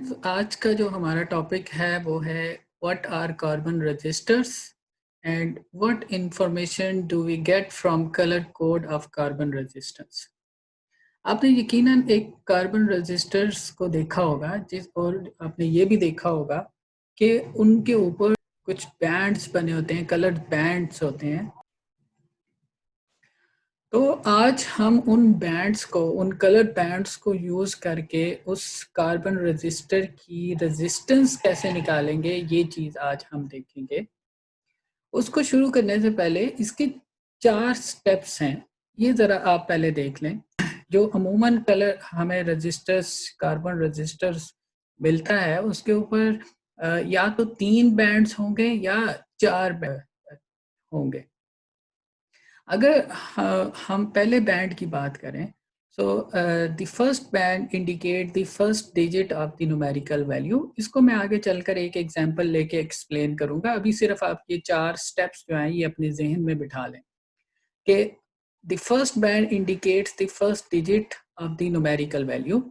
Friends, आज का जो हमारा टॉपिक है वो है what are carbon registers and what information do we get from colour code of carbon registers. आपने यकीनन एक कार्बन रजिस्टर्स को देखा होगा और आपने ये भी देखा होगा कि उनके ऊपर कुछ बैंड्स बने होते हैं, कलर्ड बैंड्स होते हैं। तो आज हम उन बैंड्स को, उन कलर बैंड्स को यूज़ करके उस कार्बन रजिस्टर की रेजिस्टेंस कैसे निकालेंगे, ये चीज़ आज हम देखेंगे। उसको शुरू करने से पहले इसके 4 स्टेप्स हैं, ये ज़रा आप पहले देख लें। जो अमूमन कलर हमें रजिस्टर्स, कार्बन रजिस्टर्स मिलता है, उसके ऊपर या तो 3 बैंड्स होंगे या 4 बैंड होंगे। अगर हम पहले बैंड की बात करें, so the first band indicate the first digit of the numerical value. इसको मैं आगे चलकर एक एग्जांपल लेके एक्सप्लेन करूंगा। अभी सिर्फ आप ये 4 स्टेप्स जो हैं ये अपने जहन में बिठा लें कि the first band indicates the first digit of the numerical value.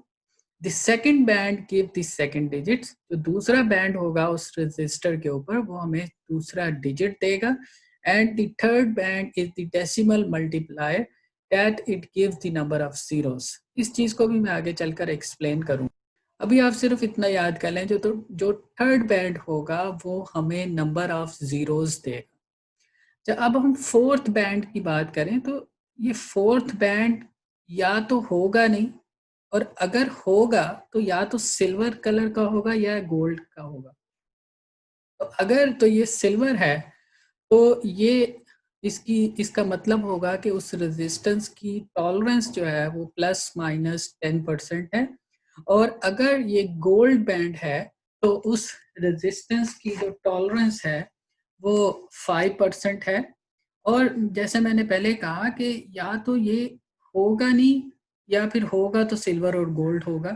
The second band give the second digit. जो दूसरा बैंड होगा उस रजिस्टर के ऊपर वो हमें दूसरा डिजिट देगा। And the third band is the decimal multiplier that it gives the number of zeros. इस चीज़ को भी मैं आगे चलकर एक्सप्लेन करूँ। अभी आप सिर्फ इतना याद कर लें, जो थर्ड बैंड होगा वो हमें नंबर ऑफ जीरोस देगा। जब अब हम फोर्थ बैंड की बात करें तो ये फोर्थ बैंड या तो होगा नहीं, और अगर होगा तो या तो सिल्वर कलर का होगा या गोल्ड का होगा। तो अगर तो ये सिल्वर है तो ये इसका मतलब होगा कि उस रेजिस्टेंस की टॉलरेंस जो है वो ±10% है। और अगर ये गोल्ड बैंड है तो उस रेजिस्टेंस की जो टॉलरेंस है वो 5% है। और जैसे मैंने पहले कहा कि या तो ये होगा नहीं या फिर होगा तो सिल्वर और गोल्ड होगा।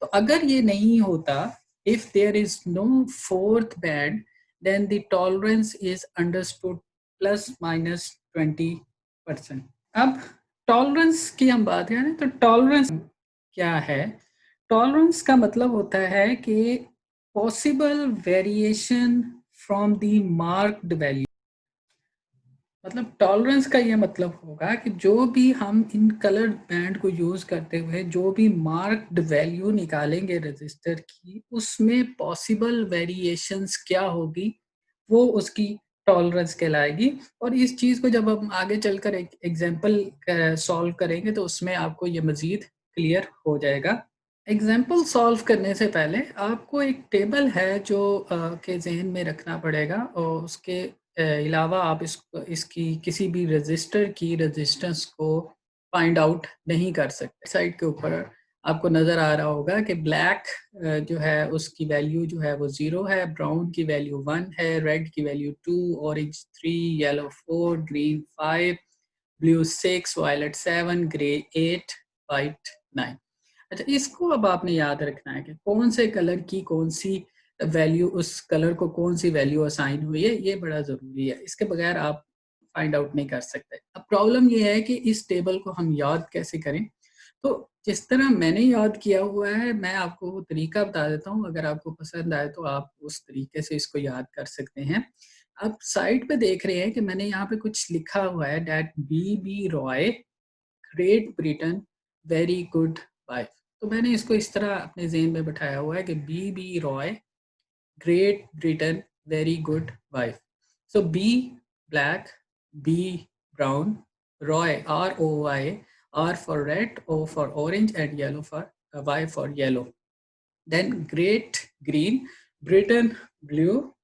तो अगर ये नहीं होता, if there is no fourth band, then the tolerance is understood ±20%। अब टॉलरेंस की हम बात करें तो टॉलरेंस क्या है? टॉलरेंस का मतलब होता है कि possible variation from the marked value. मतलब टॉलरेंस का ये मतलब होगा कि जो भी हम इन कलर बैंड को यूज करते हुए जो भी मार्क्ड वैल्यू निकालेंगे रजिस्टर की, उसमें पॉसिबल वेरिएशंस क्या होगी वो उसकी टॉलरेंस कहलाएगी। और इस चीज़ को जब हम आगे चलकर एक एग्जांपल सॉल्व करेंगे तो उसमें आपको ये मज़ीद क्लियर हो जाएगा। एग्जाम्पल सॉल्व करने से पहले आपको एक टेबल है जो के जहन में रखना पड़ेगा, और उसके अलावा आप इसकी किसी भी रजिस्टर की रेजिस्टेंस को फाइंड आउट नहीं कर सकते। साइड के ऊपर आपको नज़र आ रहा होगा कि ब्लैक जो है उसकी वैल्यू जो है वो 0 है, ब्राउन की वैल्यू 1 है, रेड की value 2, orange 3, yellow 4, green 5, blue 6, violet 7, grey 8, white 9। अच्छा, इसको अब आपने याद रखना है कि कौन से कलर की कौन सी वैल्यू, उस कलर को कौन सी वैल्यू असाइन हुई है, ये बड़ा ज़रूरी है। इसके बगैर आप फाइंड आउट नहीं कर सकते। अब प्रॉब्लम ये है कि इस टेबल को हम याद कैसे करें। तो जिस तरह मैंने याद किया हुआ है मैं आपको वो तरीका बता देता हूँ, अगर आपको पसंद आए तो आप उस तरीके से इसको याद कर सकते हैं। आप साइड पे देख रहे हैं कि मैंने यहाँ पे कुछ लिखा हुआ है, that B Roy, Great Britain, very good wife. तो मैंने इसको इस तरह अपने ज़हन में बिठाया हुआ है कि B Roy, Great Britain, very good wife. So B black, B brown, Roy ROY, R for red, O for orange, and yellow for Y for yellow. Then great green, Britain blue,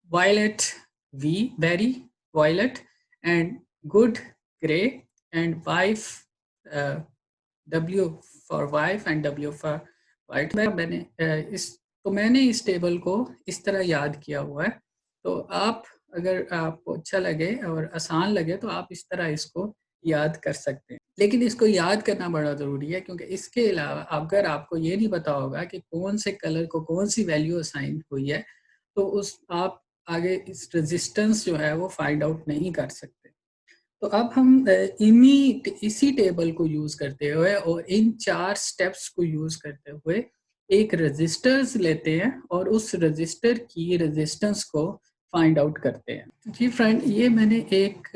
violet V, very violet, and good gray, and wife W for wife and W for white। मैंने इस table को इस तरह याद किया हुआ है। तो आप, अगर आपको अच्छा लगे और आसान लगे तो आप इस तरह इसको याद कर सकते हैं। लेकिन इसको याद करना बड़ा ज़रूरी है, क्योंकि इसके अलावा अगर आपको ये नहीं पता होगा कि कौन से कलर को कौन सी वैल्यू असाइन हुई है, तो आप आगे इस रेजिस्टेंस जो है वो फाइंड आउट नहीं कर सकते। तो अब हम इसी टेबल को यूज़ करते हुए और इन 4 स्टेप्स को यूज़ करते हुए एक रजिस्टर्स लेते हैं और उस रजिस्टर की रेजिस्टेंस को फाइंड आउट करते हैं। जी फ्रेंड, ये मैंने एक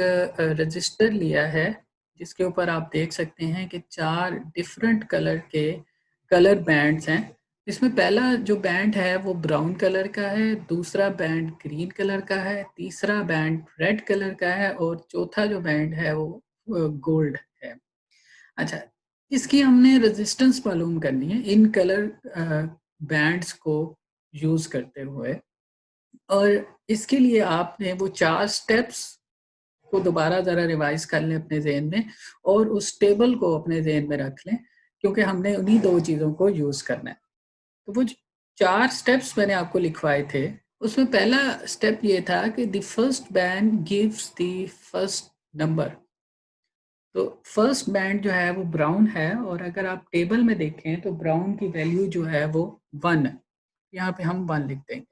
रजिस्टर लिया है जिसके ऊपर आप देख सकते हैं कि 4 डिफरेंट कलर के कलर बैंड्स हैं। इसमें पहला जो बैंड है वो ब्राउन कलर का है, दूसरा बैंड ग्रीन कलर का है, तीसरा बैंड रेड कलर का है और चौथा जो बैंड है वो गोल्ड है। अच्छा, इसकी हमने रेजिस्टेंस मालूम करनी है इन कलर बैंड्स को यूज़ करते हुए, और इसके लिए आपने वो 4 स्टेप्स को दोबारा ज़रा रिवाइज़ कर लें अपने ज़हन में और उस टेबल को अपने ज़हन में रख लें, क्योंकि हमने उन्हीं 2 चीज़ों को यूज़ करना है। तो वो जो 4 स्टेप्स मैंने आपको लिखवाए थे, उसमें पहला स्टेप ये था कि the first band gives the first number. तो फर्स्ट बैंड जो है वो ब्राउन है और अगर आप टेबल में देखें तो ब्राउन की वैल्यू जो है वो 1 है। यहाँ पे हम 1 लिख देंगे।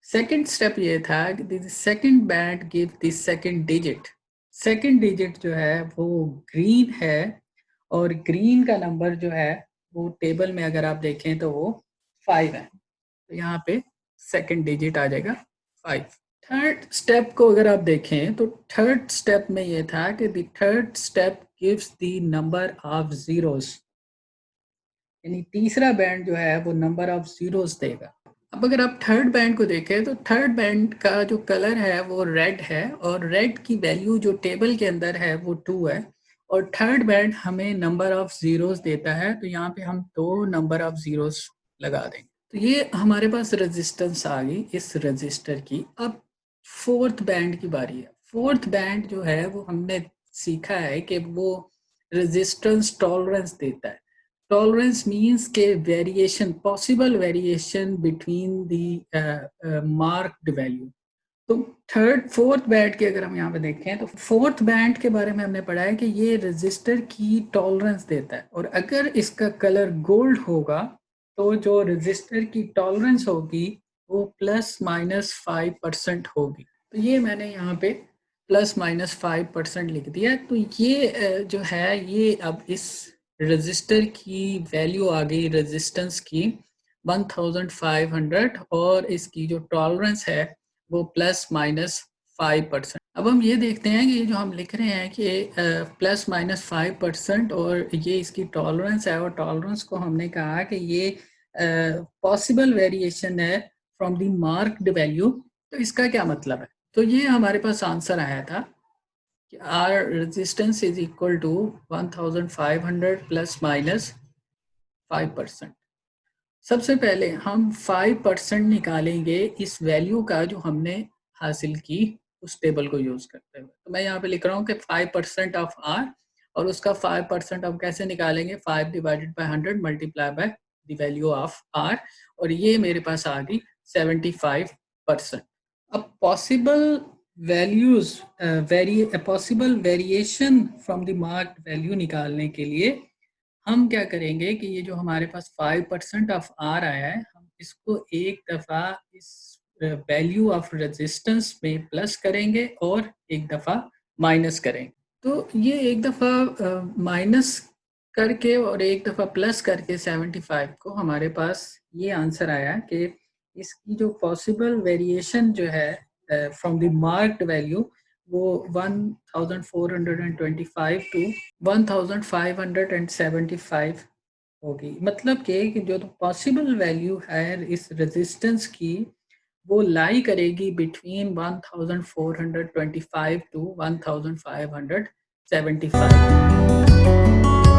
सेकंड स्टेप ये था कि the second band give the second digit. Second digit जो है वो ग्रीन है और ग्रीन का नंबर जो है वो टेबल में अगर आप देखें तो वो 5 है। तो यहाँ पे सेकंड डिजिट आ जाएगा 5। थर्ड स्टेप को अगर आप देखें तो थर्ड स्टेप में ये था कि the third step gives the number of zeros, यानी तीसरा बैंड जो है वो नंबर ऑफ जीरोस देगा। अब अगर आप थर्ड बैंड को देखें तो थर्ड बैंड का जो कलर है वो रेड है और रेड की वैल्यू जो टेबल के अंदर है वो 2 है और थर्ड बैंड हमें नंबर ऑफ जीरोस देता है, तो यहाँ पे हम 2 नंबर ऑफ जीरोस लगा देंगे। तो ये हमारे पास रेजिस्टेंस आ गई इस रजिस्टर की। अब फोर्थ बैंड की बारी है। फोर्थ बैंड जो है वो हमने सीखा है कि वो रेजिस्टेंस टॉलरेंस देता है। टॉलरेंस मीन्स के variation, possible variation between the marked value. तो थर्ड फोर्थ बैंड के अगर हम यहाँ पे देखें तो फोर्थ बैंड के बारे में हमने पढ़ा है कि ये रजिस्टर की टॉलरेंस देता है और अगर इसका कलर गोल्ड होगा तो जो रजिस्टर की टॉलरेंस होगी वो ±5% होगी। तो ये मैंने यहाँ पे ±5% लिख दिया। तो ये जो है ये अब इस रजिस्टर की वैल्यू आ गई रेजिस्टेंस की 1500 और इसकी जो टॉलरेंस है वो ±5%। अब हम ये देखते हैं कि ये जो हम लिख रहे हैं कि ±5% और ये इसकी टॉलरेंस है और टॉलरेंस को हमने कहा कि ये पॉसिबल वेरिएशन है फ्रॉम द मार्क्ड वैल्यू। तो इसका क्या मतलब है? तो ये हमारे पास आंसर आया था कि R resistance is equal to 1500 ±5%। सबसे पहले हम 5% निकालेंगे इस वैल्यू का जो हमने हासिल की उस टेबल को यूज करते हुए। तो मैं यहाँ पे लिख रहा हूँ कि 5% ऑफ आर और उसका 5% अब कैसे निकालेंगे, 5 divided by 100 multiply by the value of R और ये मेरे पास आ गई 75%। अब possible values possible variation from the marked value निकालने के लिए हम क्या करेंगे कि ये जो हमारे पास 5% ऑफ आर आया है, हम इसको एक दफ़ा इस वैल्यू ऑफ रेजिस्टेंस में प्लस करेंगे और एक दफ़ा माइनस करेंगे। तो ये एक दफ़ा माइनस करके और एक दफ़ा प्लस करके 75 को हमारे पास ये आंसर आया कि इसकी जो पॉसिबल वेरिएशन जो है फ्रॉम द मार्क्ड वैल्यू वो 1425 टू 1575 होगी। मतलब कि जो पॉसिबल वैल्यू है इस रेजिस्टेंस की वो लाई करेगी बिटवीन 1425 टू 1575।